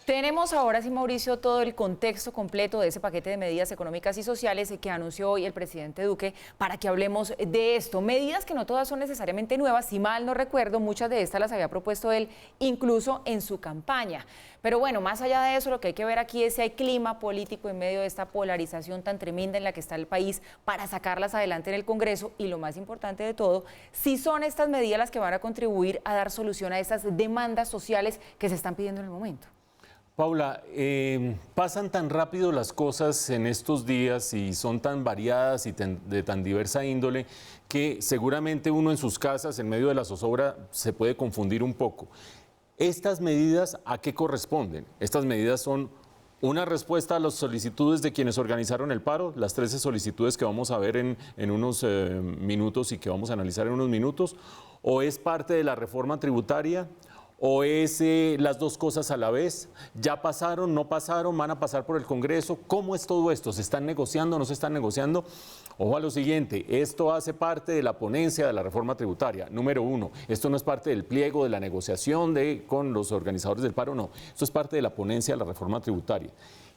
Tenemos ahora, sí, Mauricio, todo el contexto completo de ese paquete de medidas económicas y sociales que anunció hoy el presidente Duque para que hablemos de esto. Medidas que no todas son necesariamente nuevas, si mal no recuerdo, muchas de estas las había propuesto él incluso en su campaña. Pero bueno, más allá de eso, lo que hay que ver aquí es si hay clima político en medio de esta polarización tan tremenda en la que está el país para sacarlas adelante en el Congreso y, lo más importante de todo, si son estas medidas las que van a contribuir a dar solución a estas demandas sociales que se están pidiendo en el momento. Paula, pasan tan rápido las cosas en estos días y son tan variadas y de tan diversa índole que seguramente uno en sus casas, en medio de la zozobra, se puede confundir un poco. ¿Estas medidas a qué corresponden? Estas medidas son una respuesta a las solicitudes de quienes organizaron el paro, las 13 solicitudes que vamos a ver en unos minutos y que vamos a analizar en unos minutos, o es parte de la reforma tributaria, o es las dos cosas a la vez. ¿Ya pasaron, no pasaron, van a pasar por el Congreso? ¿Cómo es todo esto? ¿Se están negociando, no se están negociando? Ojo a lo siguiente, esto hace parte de la ponencia de la reforma tributaria. Número uno, esto no es parte del pliego de la negociación con los organizadores del paro, no. Esto es parte de la ponencia de la reforma tributaria.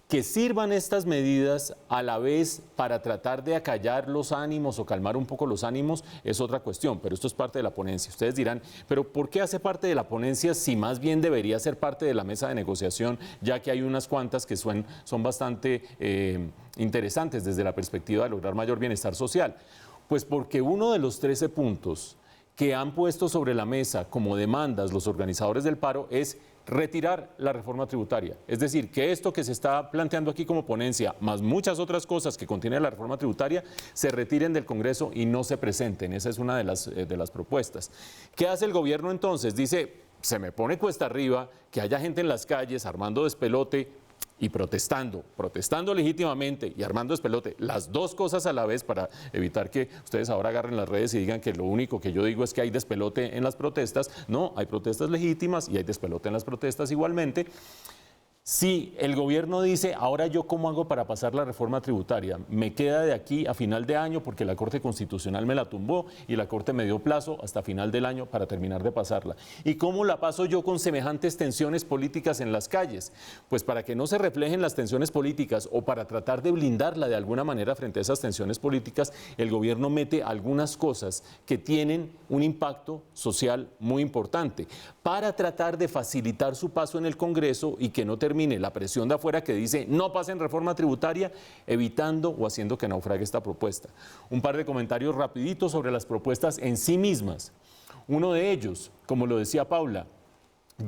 Que sirvan estas medidas a la vez para tratar de acallar los ánimos o calmar un poco los ánimos es otra cuestión, pero esto es parte de la ponencia. Ustedes dirán, pero ¿por qué hace parte de la ponencia si más bien debería ser parte de la mesa de negociación, ya que hay unas cuantas que son bastante interesantes desde la perspectiva de lograr mayor bienestar social? Pues porque uno de los 13 puntos que han puesto sobre la mesa como demandas los organizadores del paro es retirar la reforma tributaria. Es decir, que esto que se está planteando aquí como ponencia, más muchas otras cosas que contiene la reforma tributaria, se retiren del Congreso y no se presenten. Esa es una de las propuestas. ¿Qué hace el gobierno entonces? Dice, se me pone cuesta arriba que haya gente en las calles armando despelote y protestando legítimamente y armando despelote, las dos cosas a la vez, para evitar que ustedes ahora agarren las redes y digan que lo único que yo digo es que hay despelote en las protestas. No, hay protestas legítimas y hay despelote en las protestas igualmente. Si el gobierno dice, ahora yo cómo hago para pasar la reforma tributaria, me queda de aquí a final de año porque la Corte Constitucional me la tumbó y la Corte me dio plazo hasta final del año para terminar de pasarla. ¿Y cómo la paso yo con semejantes tensiones políticas en las calles? Pues para que no se reflejen las tensiones políticas o para tratar de blindarla de alguna manera frente a esas tensiones políticas, el gobierno mete algunas cosas que tienen un impacto social muy importante para tratar de facilitar su paso en el Congreso y que no termine la presión de afuera que dice no pasen reforma tributaria, evitando o haciendo que naufrague esta propuesta. Un par de comentarios rapiditos sobre las propuestas en sí mismas. Uno de ellos, como lo decía Paula,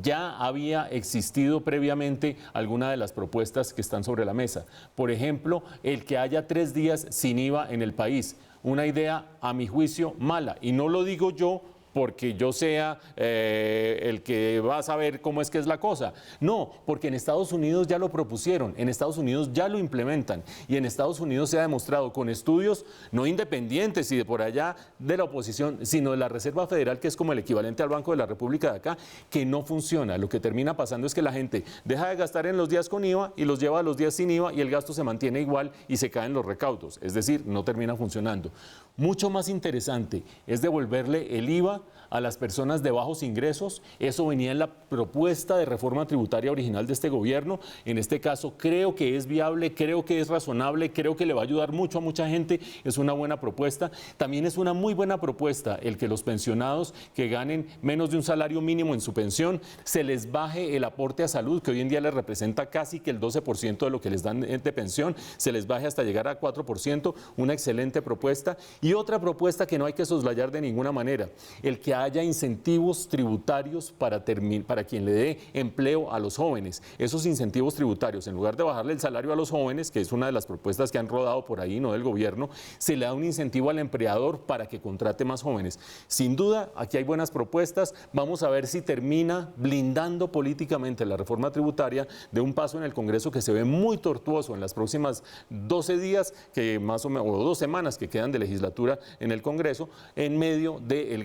ya había existido previamente alguna de las propuestas que están sobre la mesa. Por ejemplo, el que haya 3 días sin IVA en el país. Una idea, a mi juicio, mala. Y no lo digo yo porque yo sea el que va a saber cómo es que es la cosa. No, porque en Estados Unidos ya lo propusieron, en Estados Unidos ya lo implementan y en Estados Unidos se ha demostrado con estudios no independientes y de por allá de la oposición, sino de la Reserva Federal, que es como el equivalente al Banco de la República de acá, que no funciona. Lo que termina pasando es que la gente deja de gastar en los días con IVA y los lleva a los días sin IVA y el gasto se mantiene igual y se caen los recaudos, es decir, no termina funcionando. Mucho más interesante es devolverle el IVA a las personas de bajos ingresos. Eso venía en la propuesta de reforma tributaria original de este gobierno. En este caso creo que es viable, creo que es razonable, creo que le va a ayudar mucho a mucha gente. Es una buena propuesta. También es una muy buena propuesta el que los pensionados que ganen menos de un salario mínimo en su pensión se les baje el aporte a salud, que hoy en día les representa casi que el 12% de lo que les dan de pensión, se les baje hasta llegar a 4%. Una excelente propuesta. Y otra propuesta que no hay que soslayar de ninguna manera, el que haya incentivos tributarios para quien le dé empleo a los jóvenes. Esos incentivos tributarios, en lugar de bajarle el salario a los jóvenes, que es una de las propuestas que han rodado por ahí, no del gobierno, se le da un incentivo al empleador para que contrate más jóvenes. Sin duda, aquí hay buenas propuestas. Vamos a ver si termina blindando políticamente la reforma tributaria de un paso en el Congreso que se ve muy tortuoso en las próximas 12 días, que más o menos, o 2 semanas que quedan de legislatura en el Congreso, en medio de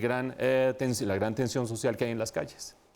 la gran tensión social que hay en las calles.